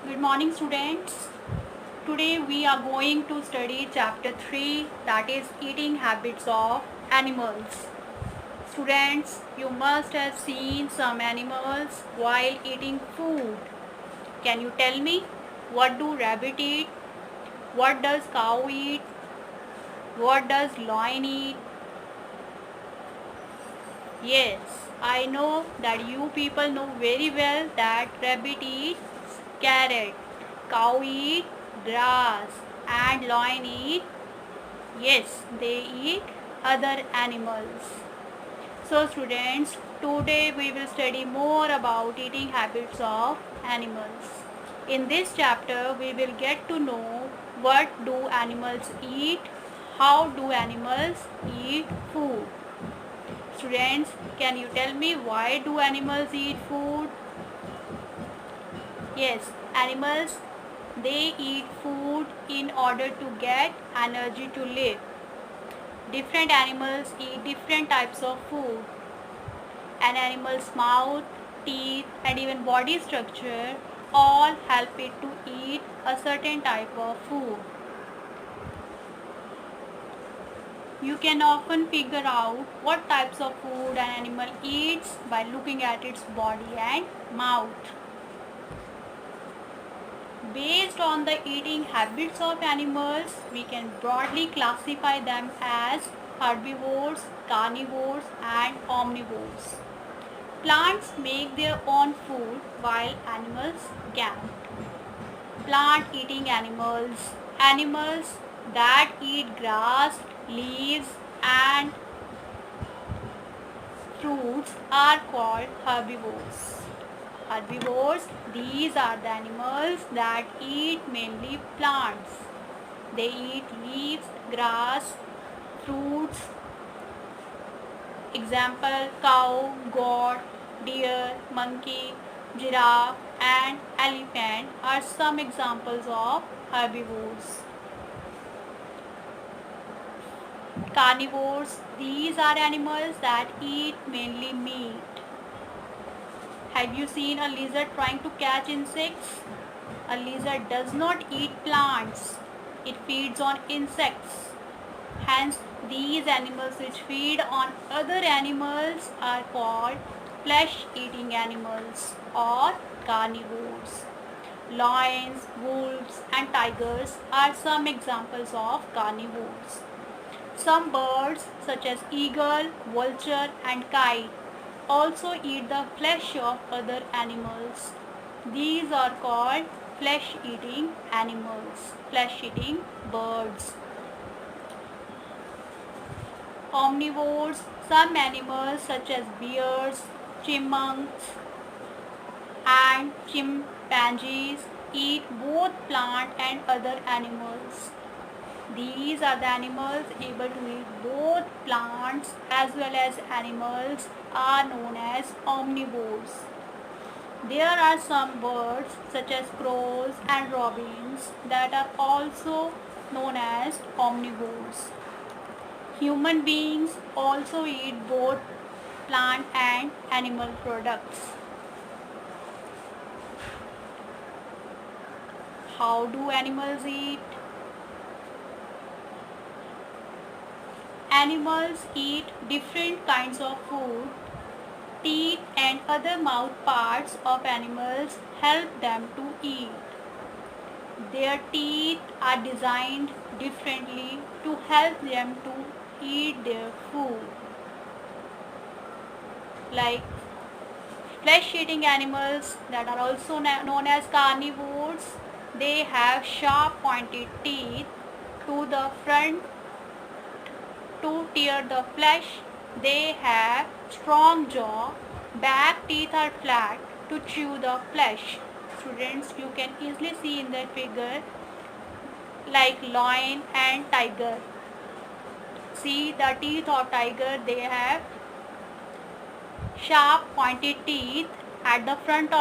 Good morning, students. Today we are going to study chapter 3, that is eating habits of animals. Students, you must have seen some animals while eating food. Can you tell me what do rabbit eat? What does cow eat? What does lion eat? Yes, I know that you people know very well that rabbit eats carrot, cow eat grass, and lion eat, yes, they eat other animals. So students, today we will study more about eating habits of animals. In this chapter, we will get to know what do animals eat, how do animals eat food. Students, can you tell me why do animals eat food? Yes, animals they eat food in order to get energy to live. Different animals eat different types of food. An animal's mouth, teeth, and even body structure all help it to eat a certain type of food. You can often figure out what types of food an animal eats by looking at its body and mouth. Based on the eating habits of animals, we can broadly classify them as herbivores, carnivores, and omnivores. Plants make their own food while animals can't. Plant eating animals, animals that eat grass, leaves, and fruits are called herbivores. Herbivores, these are the animals that eat mainly plants. They eat leaves, grass, fruits. Example, cow, goat, deer, monkey, giraffe, and elephant are some examples of herbivores. Carnivores, these are animals that eat mainly meat. Have you seen a lizard trying to catch insects? A lizard does not eat plants. It feeds on insects. Hence, these animals which feed on other animals are called flesh-eating animals or carnivores. Lions, wolves, and tigers are some examples of carnivores. Some birds such as eagle, vulture, and kite also eat the flesh of other animals. These are called flesh-eating animals, flesh-eating birds. Omnivores, some animals such as bears, chipmunks, and chimpanzees eat both plant and other animals. These are the animals able to eat both plants as well as animals are known as omnivores. There are some birds such as crows and robins that are also known as omnivores. Human beings also eat both plant and animal products. How do animals eat? Animals eat different kinds of food. Teeth and other mouth parts of animals help them to eat. Their teeth are designed differently to help them to eat their food. Like flesh-eating animals that are also known as carnivores, they have sharp pointed teeth to the front to tear the flesh. They have strong jaw. Back teeth are flat to chew the flesh. Students, you can easily see in the figure like lion and tiger. See the teeth of tiger, they have sharp pointed teeth at the front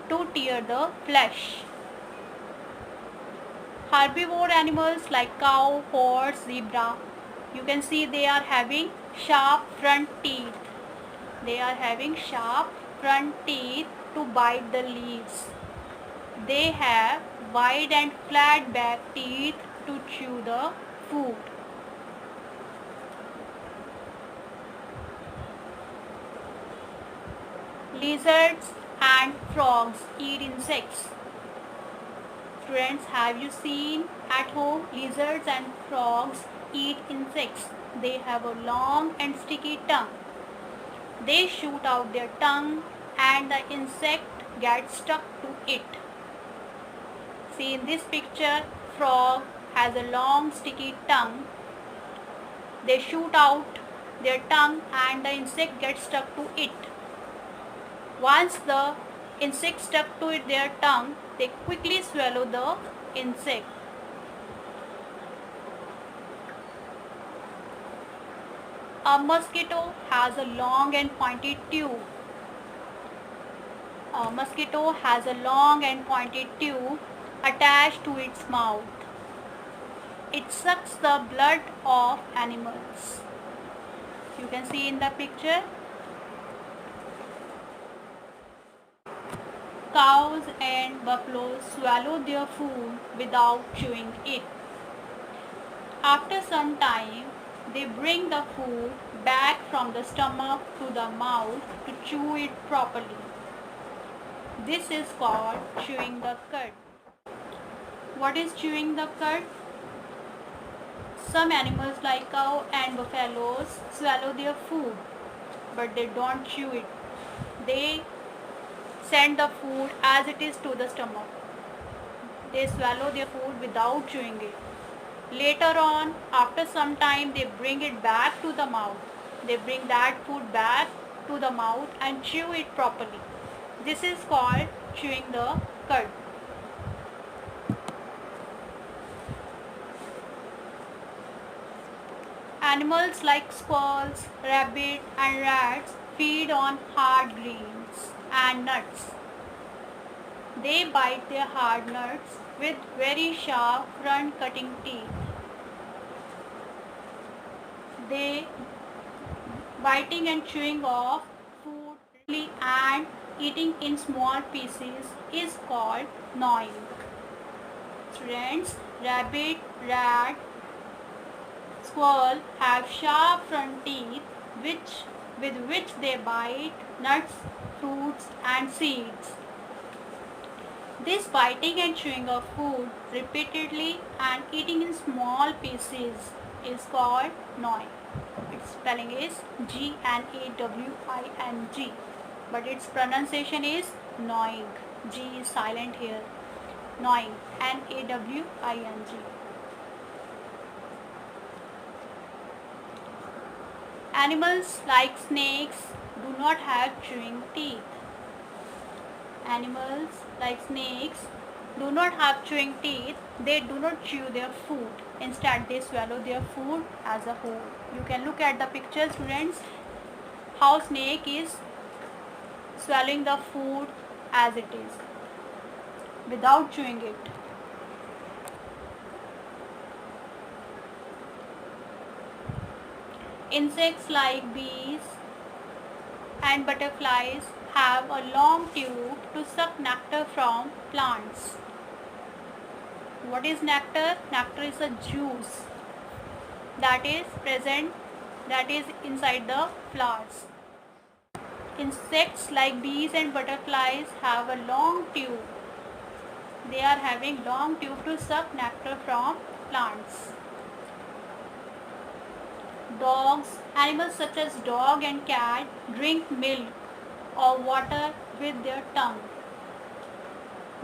to tear the flesh. Herbivore animals like cow, horse, zebra, you can see they are having sharp front teeth. They are having sharp front teeth to bite the leaves. They have wide and flat back teeth to chew the food. Lizards and frogs eat insects. Students, have you seen at home lizards and frogs eat insects? They have a long and sticky tongue. They shoot out their tongue and the insect gets stuck to it. See in this picture, frog has a long sticky tongue. They shoot out their tongue and the insect gets stuck to it. Once the insect stuck to their tongue, they quickly swallow the insect. A mosquito has a long and pointed tube. A mosquito has a long and pointed tube attached to its mouth. It sucks the blood of animals. You can see in the picture. Cows and buffaloes swallow their food without chewing it. After some time, they bring the food back from the stomach to the mouth to chew it properly. This is called chewing the cud. What is chewing the cud? Some animals like cow and buffaloes swallow their food, but they don't chew it. They send the food as it is to the stomach. They swallow their food without chewing it. Later on, after some time, they bring it back to the mouth. They bring that food back to the mouth and chew it properly. This is called chewing the cud. Animals like squirrels, rabbit and rats feed on hard greens and nuts. They bite their hard nuts with very sharp front cutting teeth. They biting and chewing off food and eating in small pieces is called gnawing. Students, rabbit, rat, squirrel have sharp front teeth with which they bite nuts, fruits and seeds. This biting and chewing of food repeatedly and eating in small pieces is called gnawing. Its spelling is G-N-A-W-I-N-G, but its pronunciation is gnawing. G is silent here. Gnawing, N-A-W-I-N-G. Animals like snakes do not have chewing teeth. Animals like snakes do not have chewing teeth. They do not chew their food. Instead, they swallow their food as a whole. You can look at the picture, students, how snake is swallowing the food as it is without chewing it. Insects like bees and butterflies have a long tube to suck nectar from plants. What is nectar? Nectar is a juice that is inside the flowers. Insects like bees and butterflies have a long tube. They are having long tube to suck nectar from plants. Dogs, animals such as dog and cat drink milk or water with their tongue.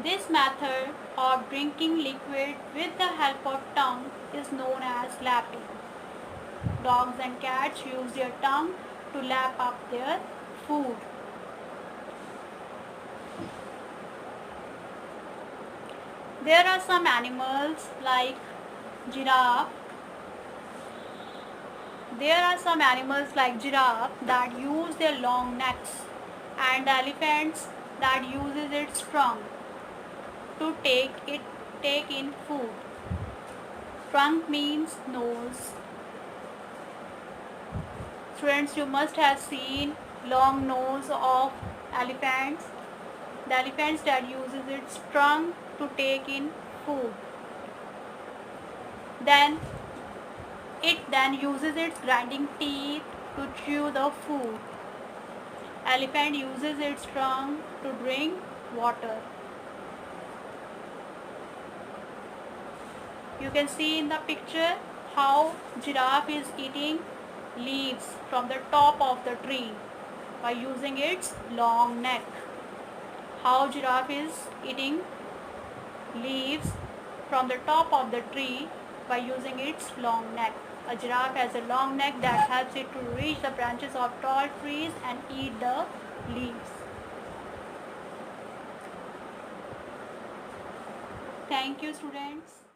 This method of drinking liquid with the help of tongue is known as lapping. Dogs and cats use their tongue to lap up their food. There are some animals like giraffe. That use their long necks, and elephants that uses its trunk to take in food. Trunk means nose. Students, you must have seen long nose of elephants. The elephant's dad uses its trunk to take in food. Then it uses its grinding teeth to chew the food. Elephant uses its trunk to drink water. You can see in the picture how giraffe is eating leaves from the top of the tree by using its long neck. How giraffe is eating leaves from the top of the tree by using its long neck. A giraffe has a long neck that helps it to reach the branches of tall trees and eat the leaves. Thank you, students.